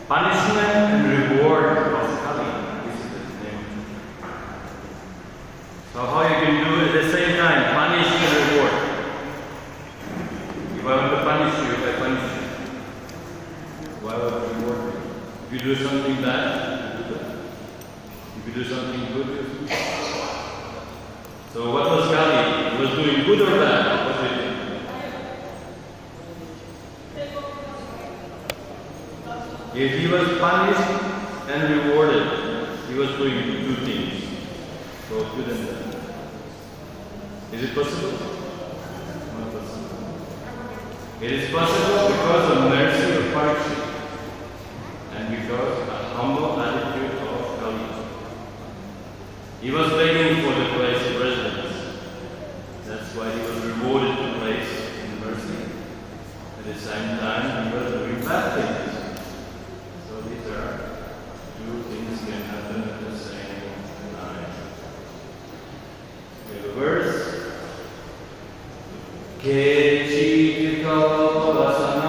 Punishment and reward of Kali. This is its name. So how you can do it at the same time, punish and reward. If I want to punish you, I punish you. Why would I reward you? If you do something bad, you do that. If you do something good, you do that. So what was Kali? He was doing good or bad? What did he do? If he was punished and rewarded, he was doing two things. So good and bad. Is it possible? Not possible. It is possible because of mercy of Parikshit and because of a humble attitude of Kali. He was begging for the place of residence. That's why he was rewarded the place in mercy. At the same time, he was doing bad things. So these are two things can happen at the same time. We have a verse. Kechikavasana.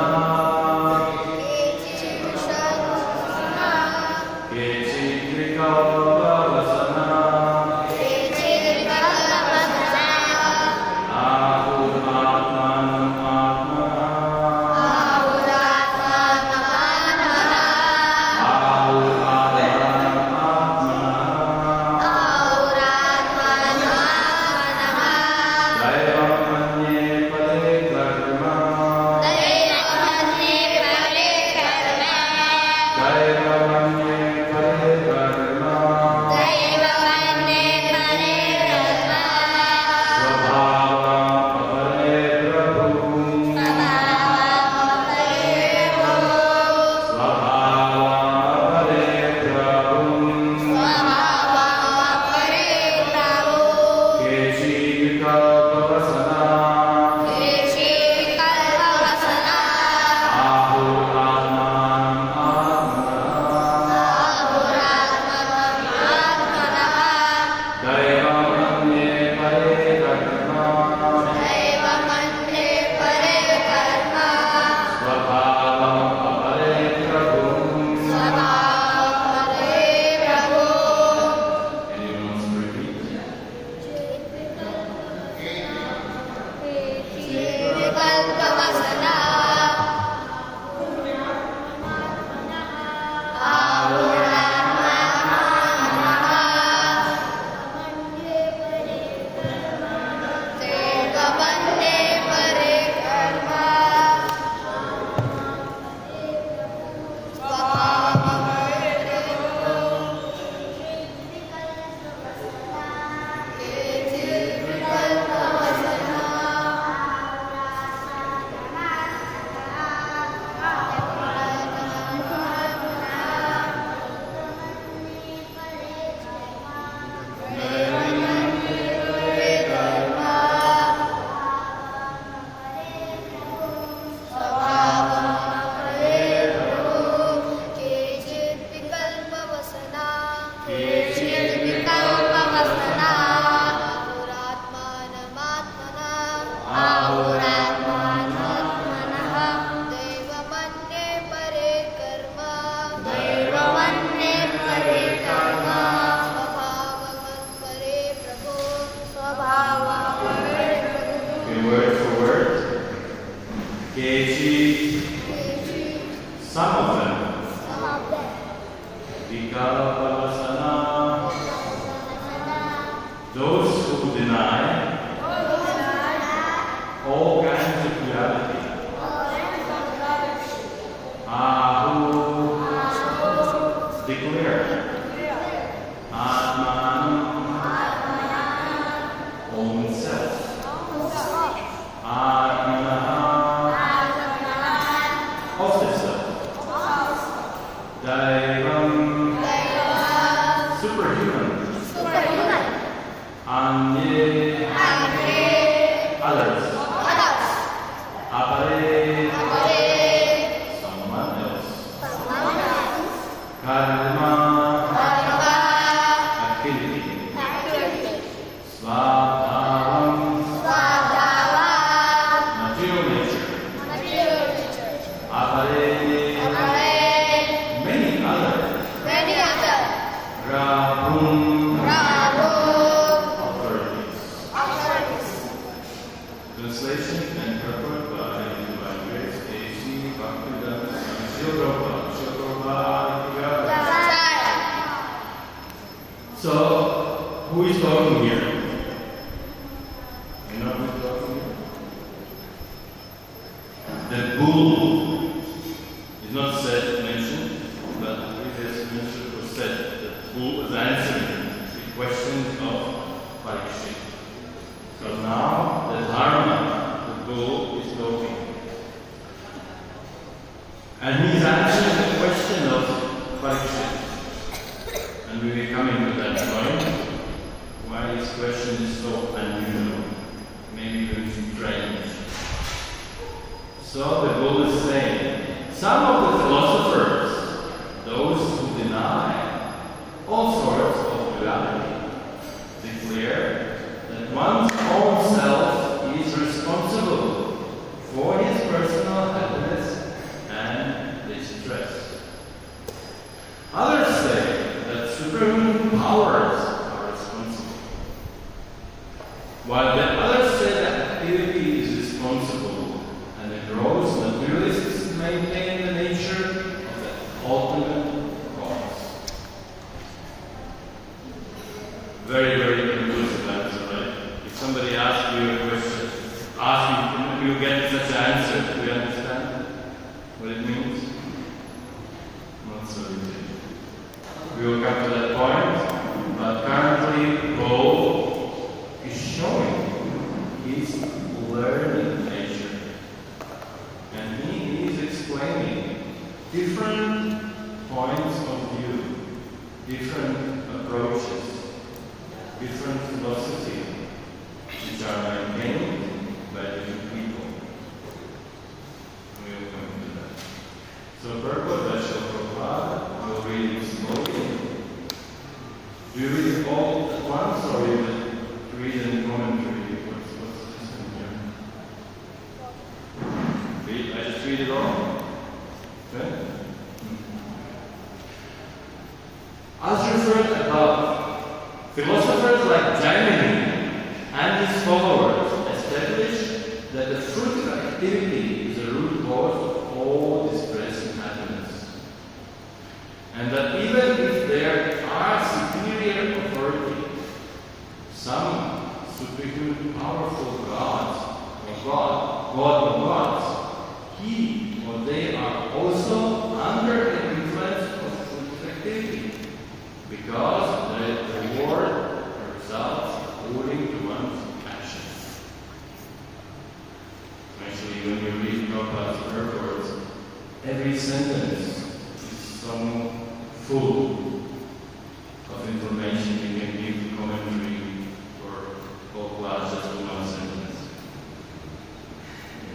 Some of them. Vikavasana. Those who deny all kinds of reality. Who declare Atmaram own self. Of the self. Daivam, superhuman. Anye, the bull is not said, mentioned, but it is mentioned or said that the bull was answering the questions of Parikshit. So now the Dharma, the bull, is talking. And he's answering the question of Parikshit. And we will come into that point, why his question is so unusual, maybe even strange. So the bull is saying, some of the philosophers, those who deny all sorts of duality, declare that one's own self is responsible for his personal happiness and distress. Others say that supreme powers are responsible, while the others say that activity is responsible, and the gross materialists maintain the nature of the ultimate cause. Very, very conclusive answer, right? If somebody asks you a question, ask you get such an answer. Do you understand what it means? Not so easy. We will come to that point, but currently Paul is showing his learning nature, and he is explaining different points of view, different approaches, different philosophy, which are maintained by different people. We will come to that. So purport Prabhupada will read it slowly. Do you read it all at once, or you read in commentary? What's this in here? I just read it all? Okay? As referred above, philosophers like Jaimini and his followers establish that the fruit of activity is the root cause of all distress and happiness, and that even if there are superior authority, some superhuman powerful gods or God of gods, he or they are also under the influence of fruit activity, because the reward or results according to one's actions. Actually, when you read Prabhupada's purports, every sentence is so full of information you can give commentary for whole class just in one sentence.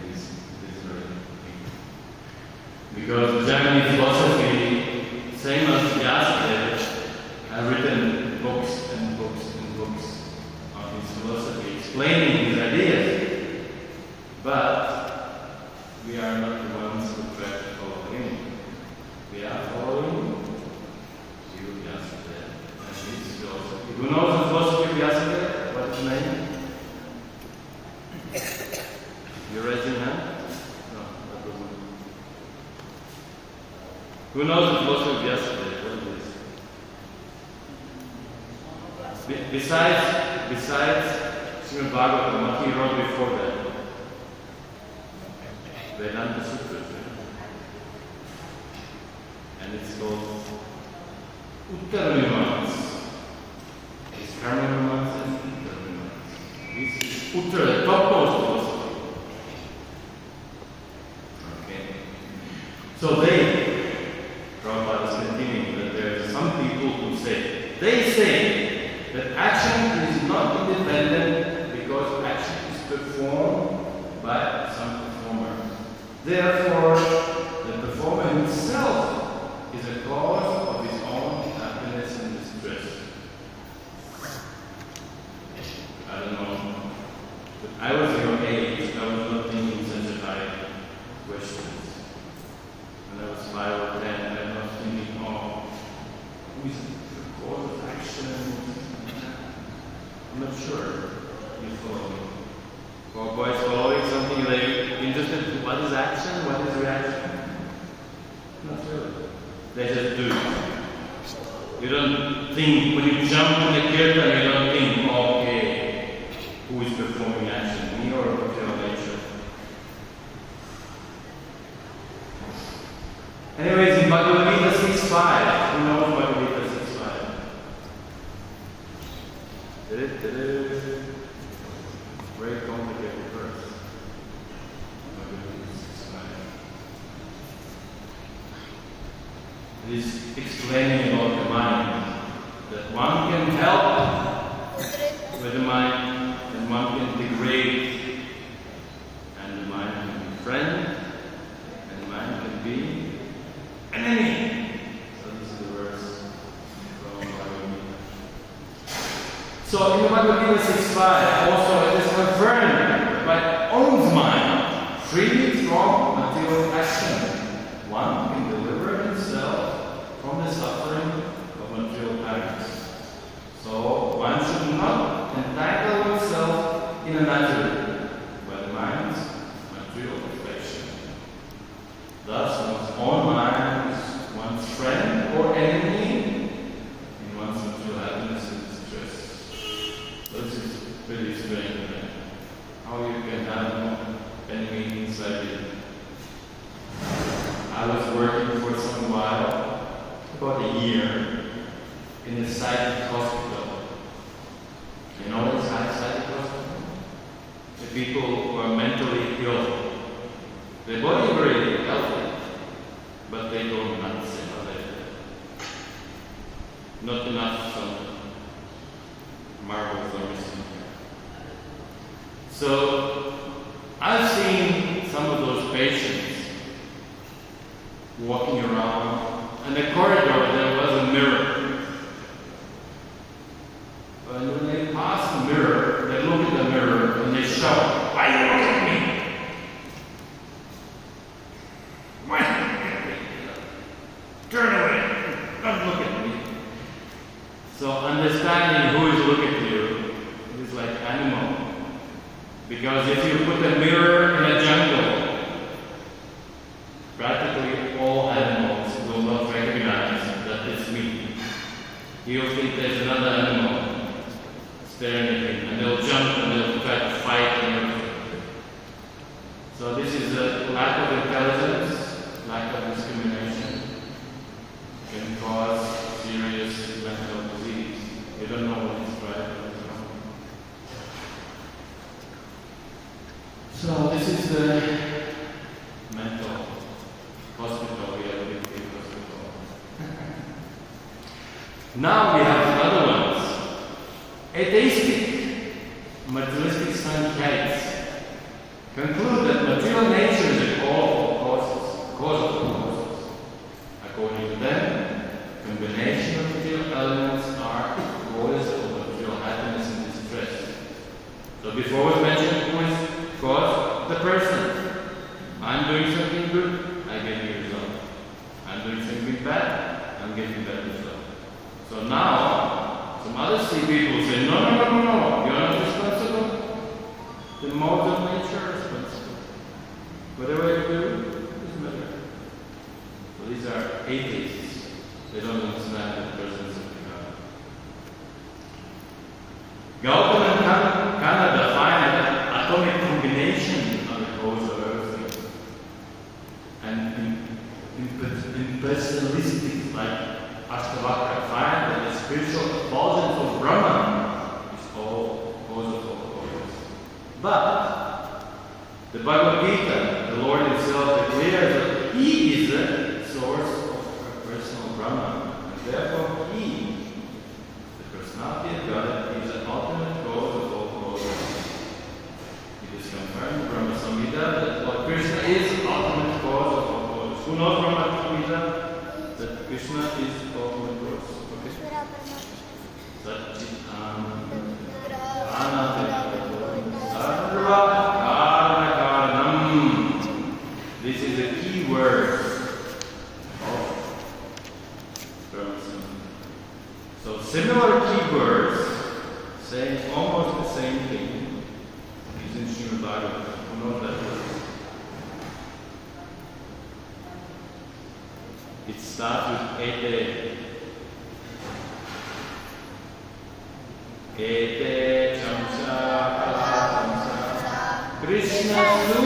It is very big. Because the Japanese philosophy, same as Vyasadeva, have written books and books and books on his philosophy, explaining his ideas, but we are not the ones who try to follow him. We are following Vyasadeva and his philosophy. Who knows the philosophy of Vyasadeva? What's his name? You raise your hand? No, that wasn't. Who knows the philosophy of Vyasadeva? What is this? Besides Srimad Bhagavatam, what he wrote before that? Vedanta Sutra. And it's called Uttaramimamsa. It's Karmamimamsa and Uttaramimamsa. This is Uttara, the topmost philosophy. Okay. So Prabhupada is continuing that there are some people who they say that action is not independent because action is performed by some performer. Therefore, the performer himself is a cause of his own happiness and distress. I don't know. But I was your age, I was not thinking such a high questions. When I was 5 or 10, I was thinking, who is the cause of action? I'm not sure you follow me. For boys following something, they're interested in what is action, what is reaction? Not really. They just do. You don't think, when you jump on the kirtan, you don't think, okay, who is performing action, me or your nature? Anyways, in Bhagavad Gita 6.5, who knows Bhagavad Gita 6.5? Very complicated verse. Bhagavad Gita 6.5. It is explaining about the mind, that one can help with the mind, and one can degrade, and the mind can be friend, and the mind can be enemy. So this is the verse from Bhagavad Gita. So in the Bhagavad Gita 6.5, also it is confirmed by one's mind, freely from material action, one can deliver himself from the suffering of material parents. So one should not entangle himself in a matter by the mind's material affection. Thus, one's own mind is one's friend or enemy in one's material happiness and distress. So this is really strange, right? How you can have no enemy inside you. I was working for some while, about a year, in a psychiatric hospital. You know what is psychiatric hospital? The people who are mentally ill. Their body is very healthy, but they go nuts and all that. Not enough some marbles are missing here. So I've seen some of those patients walking around. In the corridor there was a mirror. And when they pass the mirror, they look at the mirror and they shout, "Why are you looking at me? Why are you looking at me? Turn away! Don't look at me." So understanding who is looking at you is like animal. Because if you put a mirror in a jungle, practically all animals will not recognize that it's me. He'll think there's another animal staring at him, and they'll jump and they'll try to fight and everything. So this is a lack of intelligence, lack of discrimination, can cause serious mental disease. You don't know what is right or wrong. So this is the mental hospital. We have a big hospital. Now we have other ones. Atheistic, materialistic Sankhyaits conclude that material nature is the cause of all causes. According to them, combination of material elements are causes of material happiness and distress. So before we mentioned who is cause, the person. I'm doing something good, I get a result. I'm doing something bad, I'm getting that result. So now, some other people say, no, you're not responsible. The modes of nature are responsible. Whatever you do, doesn't matter. So these are atheists. They don't understand the presence of God. Gautam and Canada find that atomic combination are the cause of everything. And impersonalistic, like Ashtavakra, find that the spiritual effulgence of Brahman is all cause of all causes. But the Bhagavad Gita, the Lord Himself declares that He is the source of personal Brahman, and therefore He, the personality of God, is the ultimate cause of all causes. It is confirmed in Brahma Samhita that Lord Krishna is the ultimate cause of all causes. Who knows Brahma Samhita? That Krishna is the ultimate cause. Okay? This is the key word of Brahma Samhita. So similar keywords saying almost the same thing is in Srimad Bhagavatam. Who knows that word? It starts with ete. Ete chamsa kala chamsa Krishna su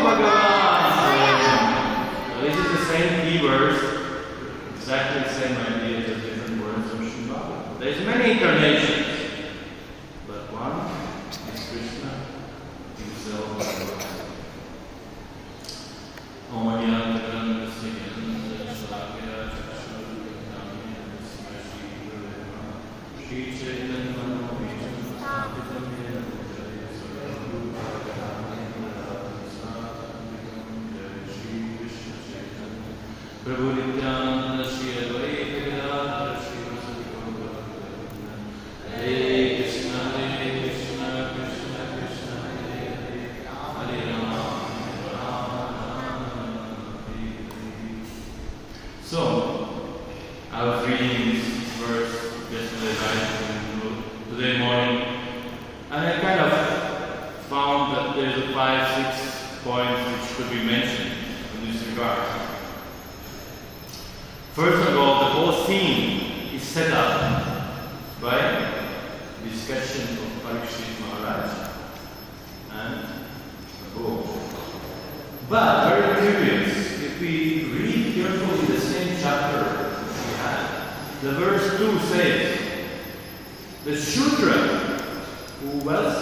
Bhagavan. So this is the same keywords Prabhu Nityananda Shri Advaita Gadadhara Shri Vasudhi Gaura Hare Krishna Krishna Krishna Hare Hare Hare Rama Rama Hare Hare. So, I was reading this verse yesterday night, today morning, and I kind of found that there's 5-6 points which could be mentioned in this regard. First of all, the whole scene is set up by the discussion of Parikshit Maharaj and Prabhu. But very curious, if we read carefully the same chapter which we had, the verse 2 says, the Shudra who was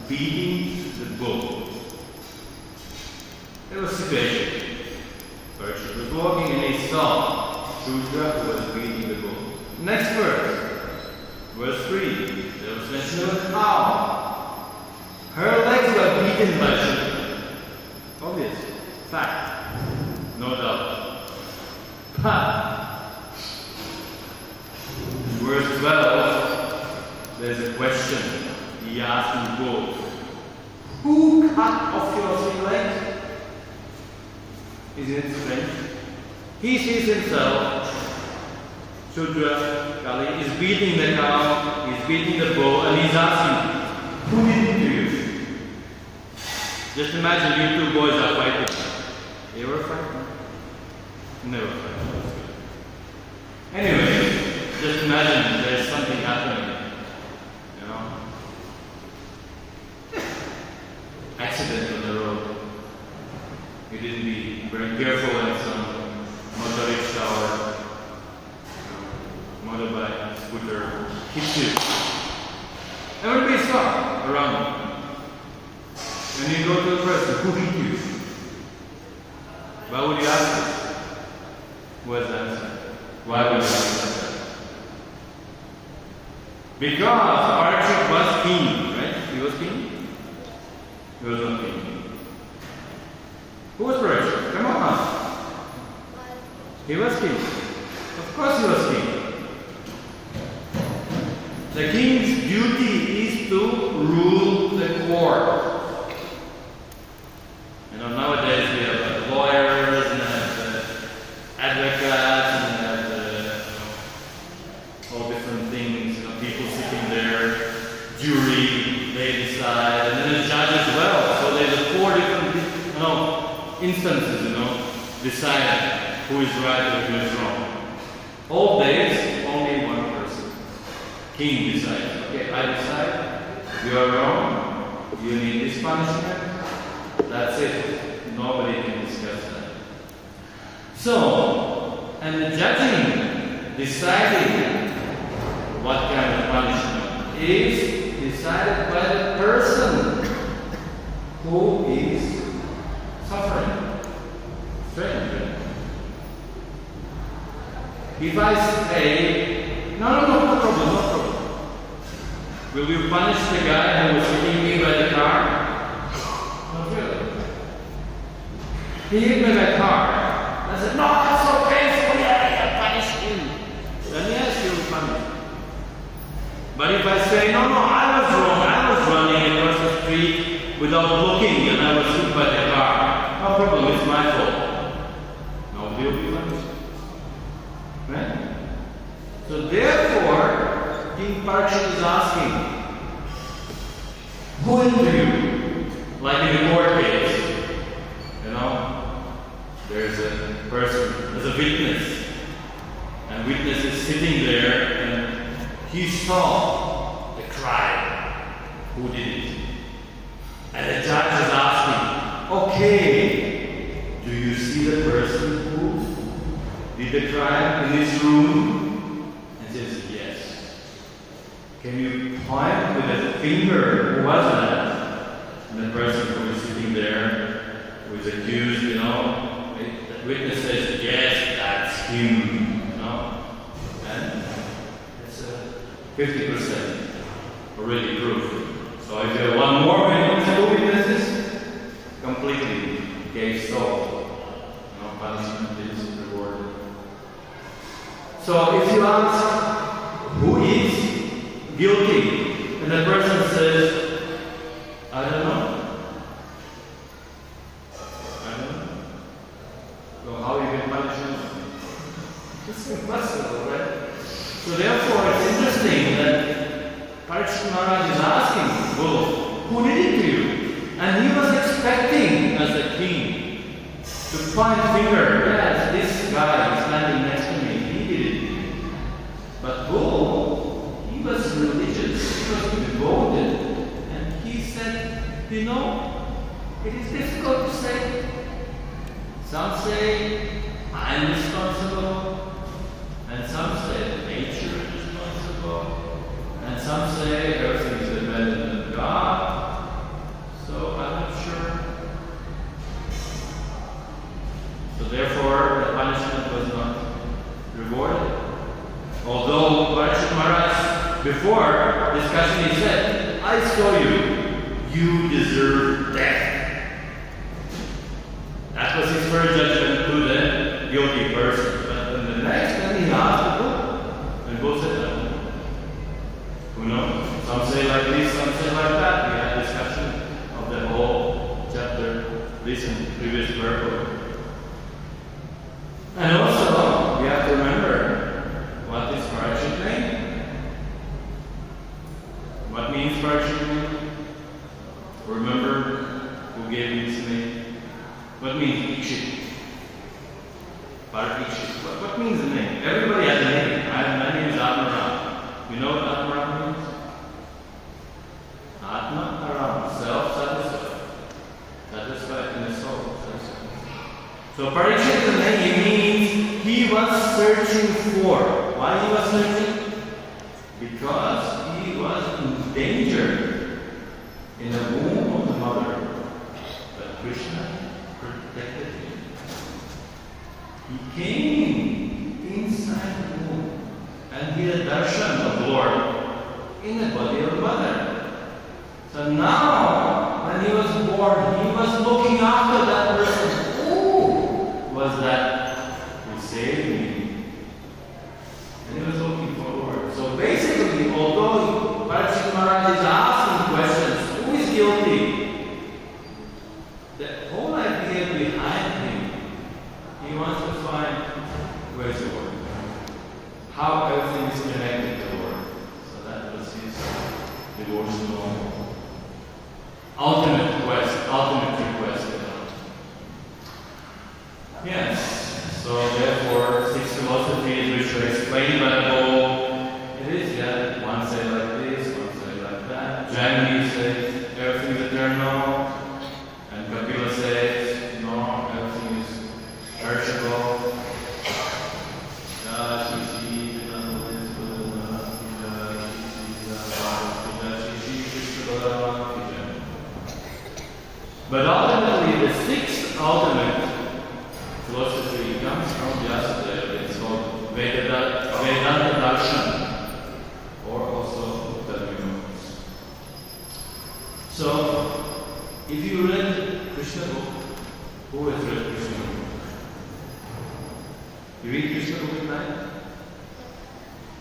beating the bull. There was a situation. Parikshit was walking and he saw Shudra who was beating the bull. Next verse 3, there was mention of a cow. Her legs were beaten by Shudra. Obvious. Fact. No doubt. But, in verse 12, there's a question. He asked the bull, who cut off your 3 legs? Isn't it strange? He sees himself, Shudra, Kali, is beating the cow, he's beating the bull, and he's asking, who did it to you? Just imagine you 2 boys are fighting. You ever fight? Never fight. Anyway, just imagine there's something happening. You know? Accident on the road. You didn't be very careful and some motor rickshaw or motorbike, scooter hits you. Everybody stop around you. When you go to a person, who hit you? Why would you ask this? What's the answer? Why would you ask that? Because Parikshit was king, right? He was king? He was not king. Who was Parikshit? Come on. He was king. Of course he was king. The king's duty is to rule the court. You know, nowadays we have lawyers and advocates and all different things. You know, people sitting there, jury, they decide, and then the judge as well. So there's 4 different, instances, decide who is right and who is wrong. All days, only one person. King decides. Okay, I decide. You are wrong. You need this punishment. That's it. Nobody can discuss that. So, and the judging, deciding what kind of punishment is decided by the person who is suffering. Strange. If I say, no problem. Will you punish the guy who was hitting me by the car? Not really. He hit me by the car. I said, no, that's so painful, I'll punish him. Then yes, you will punish. But if I say, no, I was wrong, I was running across the street without looking and I was hit by the car, no problem, it's my fault. Nobody will be punished. Right? So therefore, King Parikshit is asking, who interviewed? Like in a court case, there's a person, there's a witness, and witness is sitting there and he saw the crime. Who did it? And the judge is asking, okay, do you see the person who did the crime in this room? And says, yes. Can you point with a finger, who was that? And the person who is sitting there, who is accused, the witness says, yes, that's him, and it's 50% already proved. So if you have one more witness, 2 witnesses, completely case solved. punishment is rewarded. So if you ask who is guilty, and the person says, I don't know. I don't know. So how you can punish him? It's impossible, right? So therefore it's interesting that Parikshit Maharaj is asking, well, who did it to you? And he was expecting, as a king, to point finger, yes, this guy standing next to me, he did it. But Bull, he was religious, he was devoted, and he said, you know, it is difficult to say. Some say, I'm responsible, and some say nature is responsible, and some say everything is dependent on God. So I'm not sure. So therefore, the punishment was not rewarded. Although Parikshit Maharaj, before discussion, he said, I saw you deserve death. That was his first judgment to the guilty person. But in the next, then he asked the Bull, and Bull said, no. Who knows? Some say like this, some say like that. We had discussion of the whole chapter, previous purport. And also, we have to remember what is Parikshit name. What means Parikshit name? Remember who gave him this name? What means Ikshit? Parikshit. What means the name? Everybody has a name. My name is Atmaram. You know what Atmaram means? Atmaram, self-satisfied. Satisfied in the soul. So Parikshit, the name means he was searching for. Why he was searching? Because he was in danger in the womb of the mother. But Krishna protected him. He came inside the womb and he had darshan of the Lord in the body of the mother. So now, when he was born, he was looking after that person. Was that who saved me? And he was looking forward. So basically, although Parikshit Maharaj is asking questions, who is guilty? The whole idea behind him, he wants to find where's the Lord, how everything is connected to the Lord. So that was his devotional ultimate quest, ultimate request. Yes, so therefore, six philosophies which are explained by the Bull, it is, yeah, one say like this, one say like that. Jani says everything is eternal, and Kapila says, no, everything is perishable. But ultimately, the sixth ultimate philosophy comes from Vyasadeva. It's called Vedanta Darshan, or also Dharmikas. So, if you read Krishna book, who has read Krishna book? You read Krishna book at night?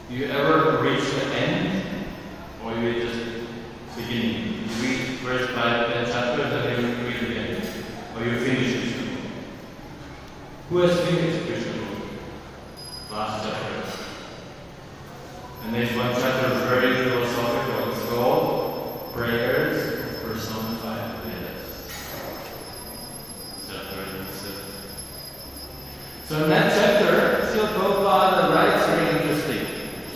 Do you ever reach the end, or you read just beginning? You read first 5 chapters, and then you read again, or you finish Krishna book. Who has finished Krishna book? Last chapter. And there's one chapter very philosophical. It's called Prayers Personified Vedas. Chapter 7. So in that chapter, Srila Prabhupada writes very interesting.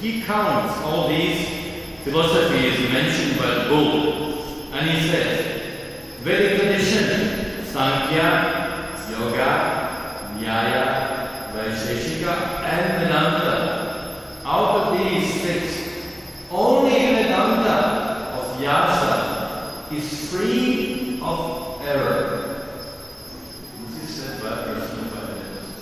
He counts all these philosophies mentioned by the Bull, and he says, Vedic tradition, Sankhya, Yoga, Nyaya, Vaisheshika, and Vedanta. Out of these 6, only Vedanta of Vyasa is free of error. This is said by personified Vedas.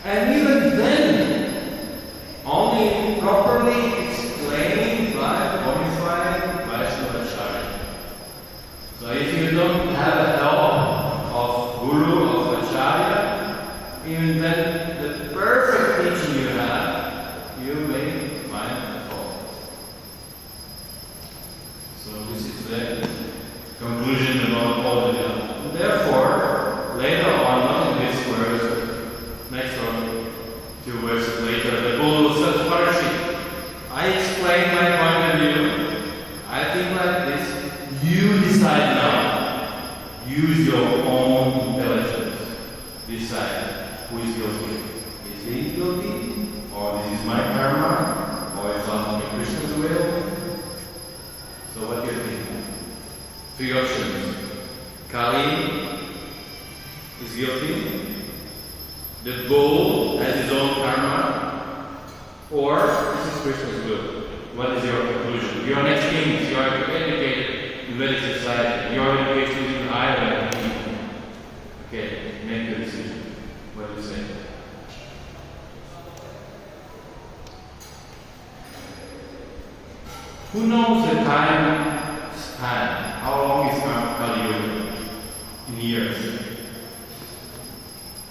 And even then, only properly explained by qualified Vaishnavacharya. So if you don't have a help of Guru, of Acharya, decide who is guilty. Is he guilty? Or this is my karma? Or it's on Krishna's will? So what do you think? 3 options. Kali is guilty. The bull has his own karma. Or this is Krishna's will. What is your conclusion? You are next kings. You are educated in Vedic society. You are educated in Ireland. Okay, make your decision. What do you say? Who knows the time span? How long is Kali Yuga? In years.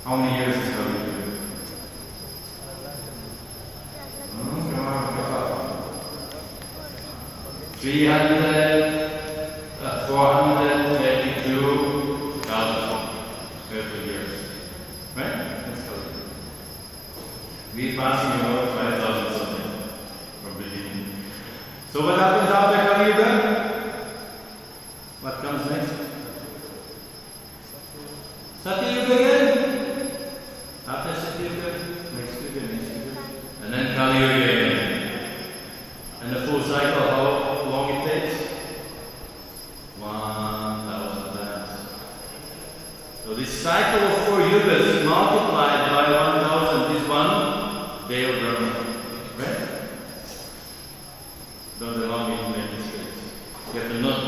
How many years is Kali Yuga? Come on. 300, 432,000 years. Right? That's Kali Yuga. We're passing about 5,000 something from beginning. So what happens after Kali Yuga? What comes next? Satya Yuga again? After Satya Yuga, next Yuga. And then Kali Yuga again. And the full cycle, how long it takes? 1,000 times. So this cycle of 4 yugas multiplied by 1,000 is 1 day of Brahma. Right? Don't allow me to make mistakes. You have to nod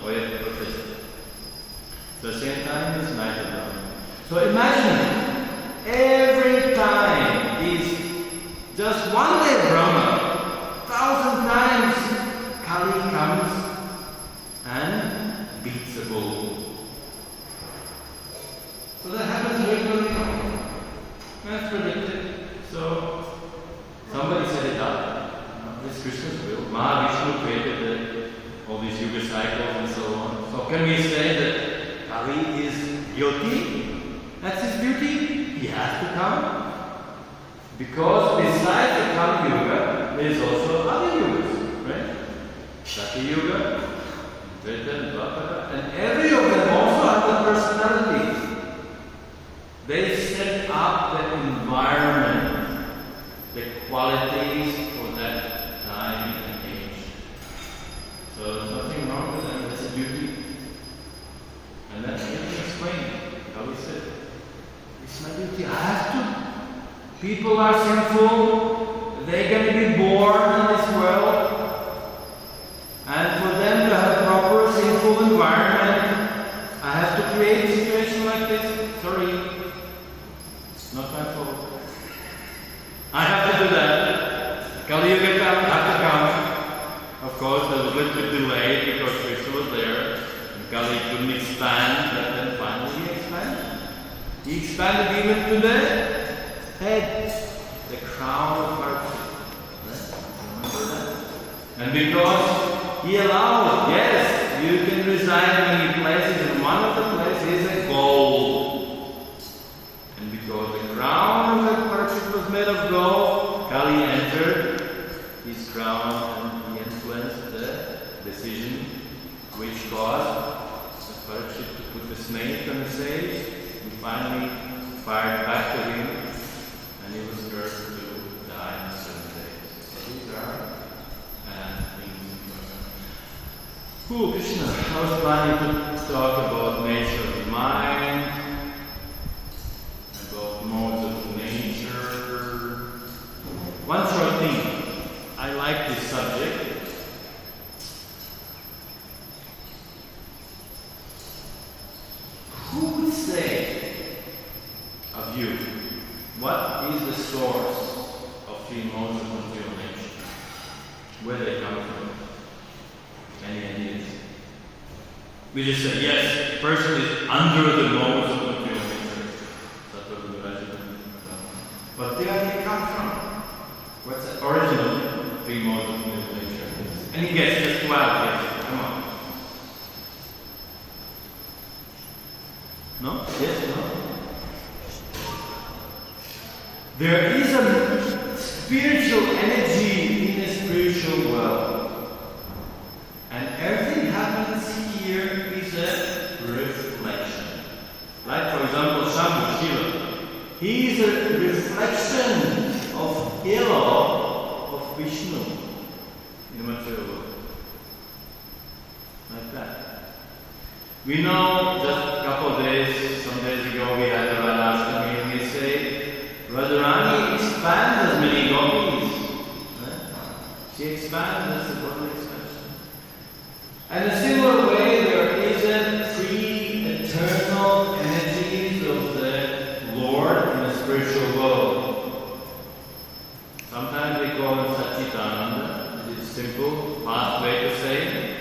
or you have to protest. So the same time is night of Brahma. So imagine every time is just 1 day of Brahma, 1,000 times Kali comes and beats a bull. So that happens regularly. That's predicted. So somebody set it up. This Krishna's will. Mahavishnu created all these yuga cycles and so on. So can we say that Kali is guilty? That's his duty. He has to come. Because besides the Kali Yuga, there is also other yugas, right? Satya Yuga, Treta, Dvapara, and every of them also have the personalities. They set up the environment, the qualities for that time and age. So there's nothing wrong with them, that's a duty. And that's what he explained. Kali said, it's my duty, I have to. People are sinful, they're going to be born in this world. And for them to have a proper sinful environment, I have to create a situation like this. Sorry, it's not my fault. I have to do that. Kali Yuga had to come. Of course, there was a little bit delayed because Krishna was there. And Kali couldn't expand, but then finally he expanded. He expanded even to the head, the crown of virtue. Right? Remember that? And because he allowed, yes, you can reside in many places, and one of the places is a gold. And because the crown of that virtue was made of gold, Kali entered his crown and he influenced the decision which caused the virtue to put the snake on the sage. He finally fired back to him. And he was cursed to die in 7 days. So these are things. Cool, Krishna. I was planning to talk about nature of the mind, about modes of nature. One short thing. I like this subject. Who would say of you, what is the source of the modes of material nature? Where they come from? Any ideas? We just said, yes, the person is under the modes of material nature. But where do they come from? What's the original 3 modes of material nature? Any guess? Just wild guess. Come on. No? Yes? No? There is a spiritual energy in the spiritual world. And everything happens here is a reflection. Like for example, Shambhu Shiva. He is a reflection of halo of Vishnu in the material world. Like that. We know just a couple of days, some days ago, we had a Radhastami and we say, Radharani expands as many gopis. Right? She expands as a bodily expansion. And in a similar way, there isn't three eternal energies of the Lord in the spiritual world. Sometimes they call him Satchitananda, which is a simple, fast way to say it.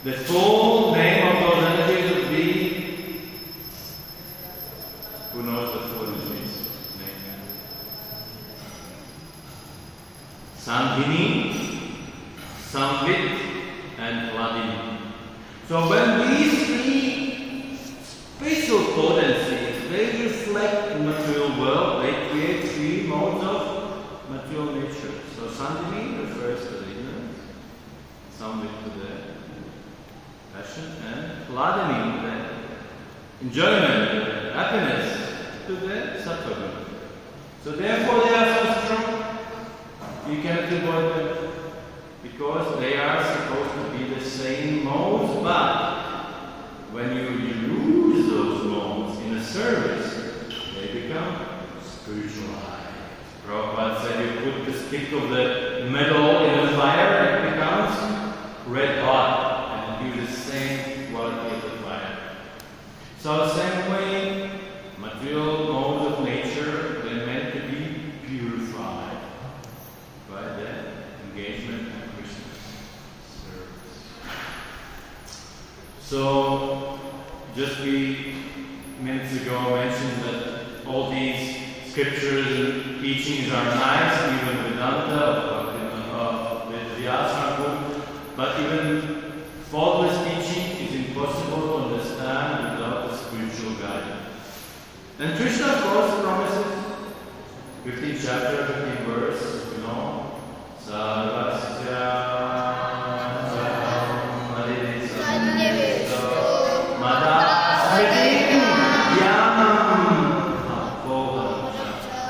The full name of those energies would be, who knows what full energies name? Sandhini, Samvit, and Hladini. So when these three spiritual potencies, they reflect the material world, they create three modes of material nature. So Sandhini refers to the ignorance, Samvit to the passion, and Hladini, the enjoyment, happiness, to the sattva guna. So therefore they are so strong, you cannot avoid them, because they are supposed to be the same modes, but when you use those modes in a service, they become spiritualized. Prabhupada said you put the stick of the metal in the fire, it becomes red hot. The same quality of the fire. So the same way, material modes of nature, they're meant to be purified by the engagement in Krishna's service. So, just minutes ago mentioned that all these scriptures and teachings are nice, even Vedanta, Vyasa, but even faultless teaching is impossible to understand without the spiritual guidance. And Krishna, of course, promises, 15th chapter, 15th verse, you know, Sarvasya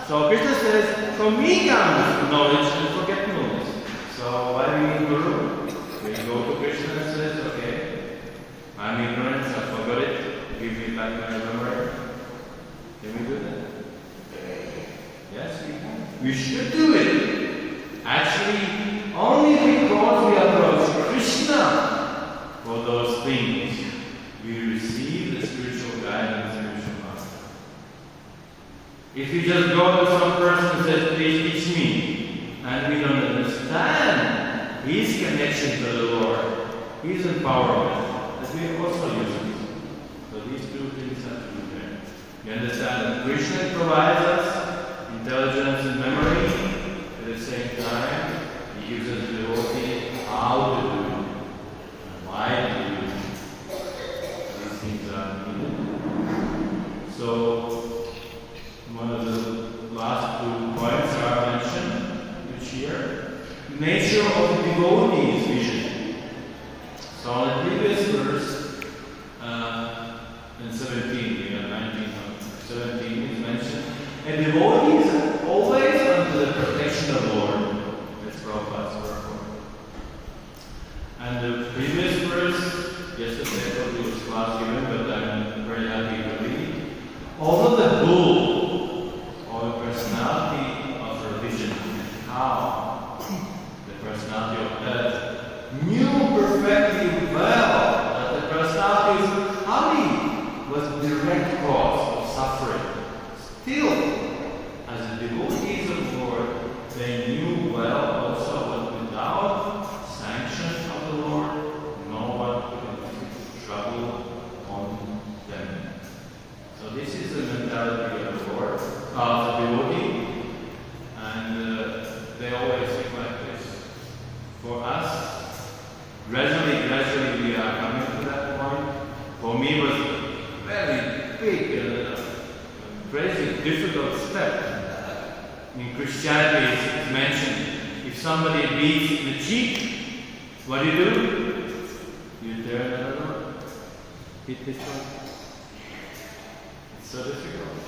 So Krishna says, from me comes knowledge and forgetfulness. So why do we need Guru? When you go to Krishna and says, okay, I'm ignorant, I forgot it, give me back my memory. Can we do that? Yes, we can. We should do it. Actually, only because we approach Krishna for those things, we receive the spiritual guidance of Krishna Master. If you just go to some person and say, please teach me, and we don't understand his connection to the Lord, his empowerment, that we also use it. So these two things have to be there. You understand that Krishna provides us intelligence and memory, at the same time, he gives us the devotee how to do it, and why to do it. These things are needed. So, one of the last 2 points are mentioned, which here, nature of the devotee's vision. So in the previous verse, in 17, we have 19, 17 is mentioned, and devotee is always under the protection of the Lord. That's Prabhupada's purport. And the previous verse, yesterday probably was class given, but I'm very happy to read. Although the bull, or the personality of religion, how the personality of death knew perfectly well that the personality of Kali was the direct cause of suffering. Still, as the devotees of the Lord, they knew well also that without sanction of the Lord, no one could inflict trouble on them. So this is the mentality of the Lord, of the devotee, and they always think like this. For us, gradually we are coming to that point. For me, it was a very big, crazy, difficult step. In Christianity, it's mentioned, if somebody beats the cheek, what do? You turn another, hit this one. It's so difficult.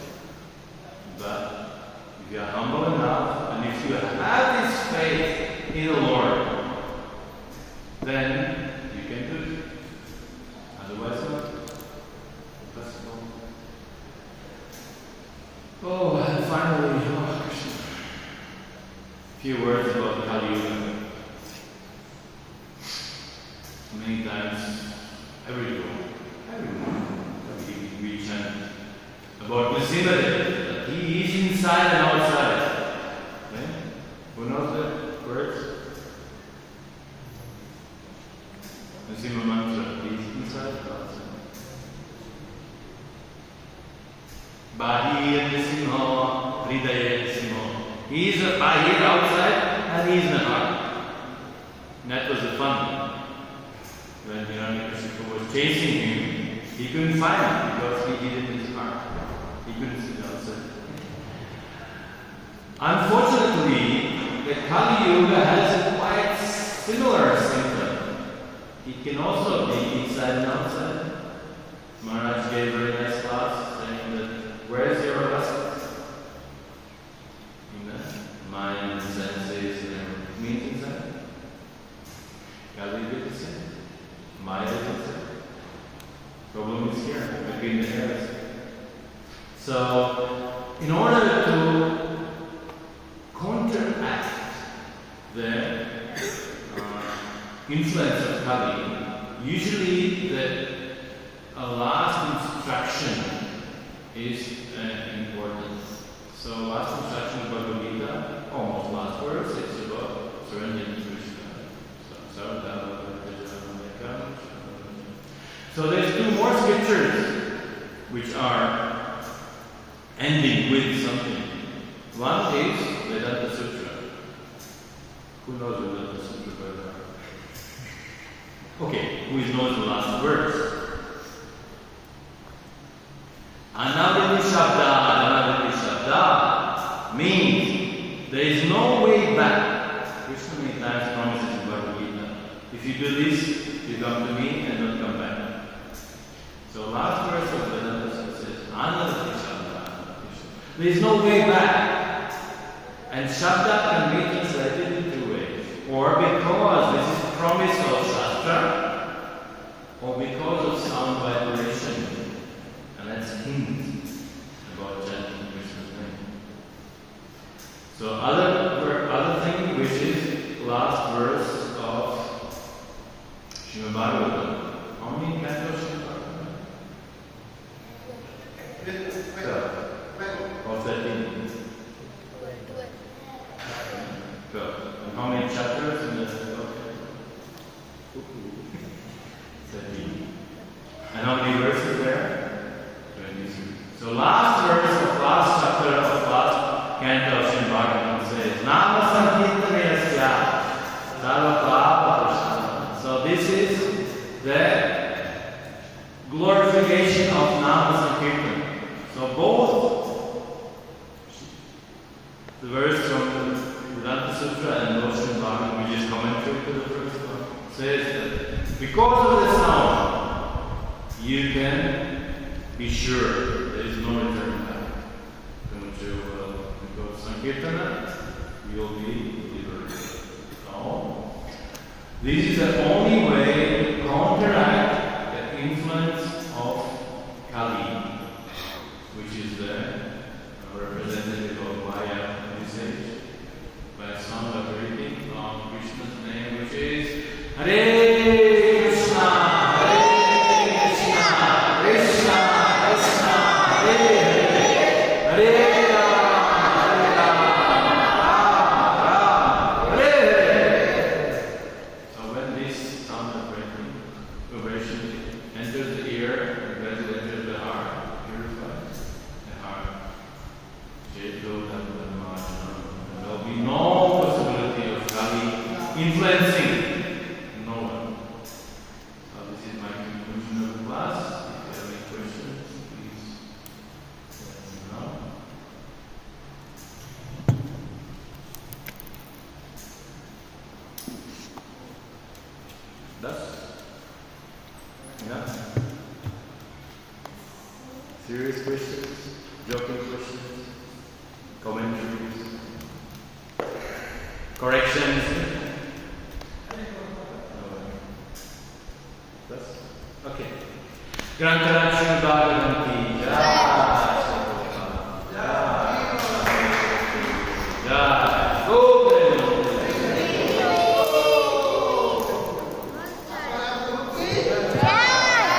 If you are humble enough, and if you have this faith in the Lord, then you can do it. Otherwise, not possible. Oh, and finally, Krishna. A few words about Kali Yuga. Many times, everyone, we chant about Nrsimhadev, that he is inside and outside. Okay? Who knows the words? Nrsimha mantra, he is inside and outside. Bahir Nrsimha, Hridaya Nrsimha. He is Bahir outside and he is in the heart. And that was the fun. When Hiranyakashipu was chasing him, he couldn't find him because he hid it in his heart. He couldn't sit outside. Unfortunately, the Kali Yuga has a quite similar symptom. It can also be inside and outside. Maharaj gave a very nice class saying that, where is your rascal? In the mind, senses, and means inside. Kali Yuga is the same. Maya is the same. Problem is here, between the hairs. So, in order to counteract the influence of Kali, usually the last instruction is important. So, last instruction of Bhagavad Gita, almost last verse, it's about surrendering to Krishna. So there's two more scriptures which are ending with something. One is Vedanta Sutra. Who knows Vedanta Sutra by heart? Okay, who knows the last verse? Anaviti Shabda, Anaviti Shabda means there is no way back. Krishna many times promises in Bhagavad Gita, if you do this, you come to me and don't come back. So last verse of Vedanta says, Anaviti Shabda. There is no way back. And Shabda can be translated in two ways. Or because this is promise of Shastra, or because of sound vibration. And that's hint about chanting Krishna's name. So other thing which is last verse of Srimad Bhagavatam. How many cantos Srimad Bhagavatam? 12. Or 13. 12. And how many chapters in the 13. And how many verses there? 23. So last verse of last chapter of last canto of Srimad Bhagavatam says, Nama Sankirtanayasya Sarva Papa Prashanam. So this is the glorification of Nama Sankirtan. So both the verse from Vedanta Sutra and Srimad Bhagavatam, which is commentary to the first one, says that because of the sound, you can be sure there is no return back. Because Sankirtana, you will be delivered. So, this is the only way to counteract the influence of Kali, which is the representative of Maya in this age, by sound of reading of Krishna's name, which is Hare Krishna, Hare Krishna, Krishna Krishna, Hare Hare, Hare Rama, Rama Rama, Hare Hare. So when this sound of vibration enters the ear, and when it enters the heart, purifies the heart. There will be no possibility of Kali influencing no one. So this is my conclusion of the class. If you have any questions, please let me know. That's yeah. Serious questions, joking questions, commentary. Corrections. Okay. Grantarachya Bhagavanti.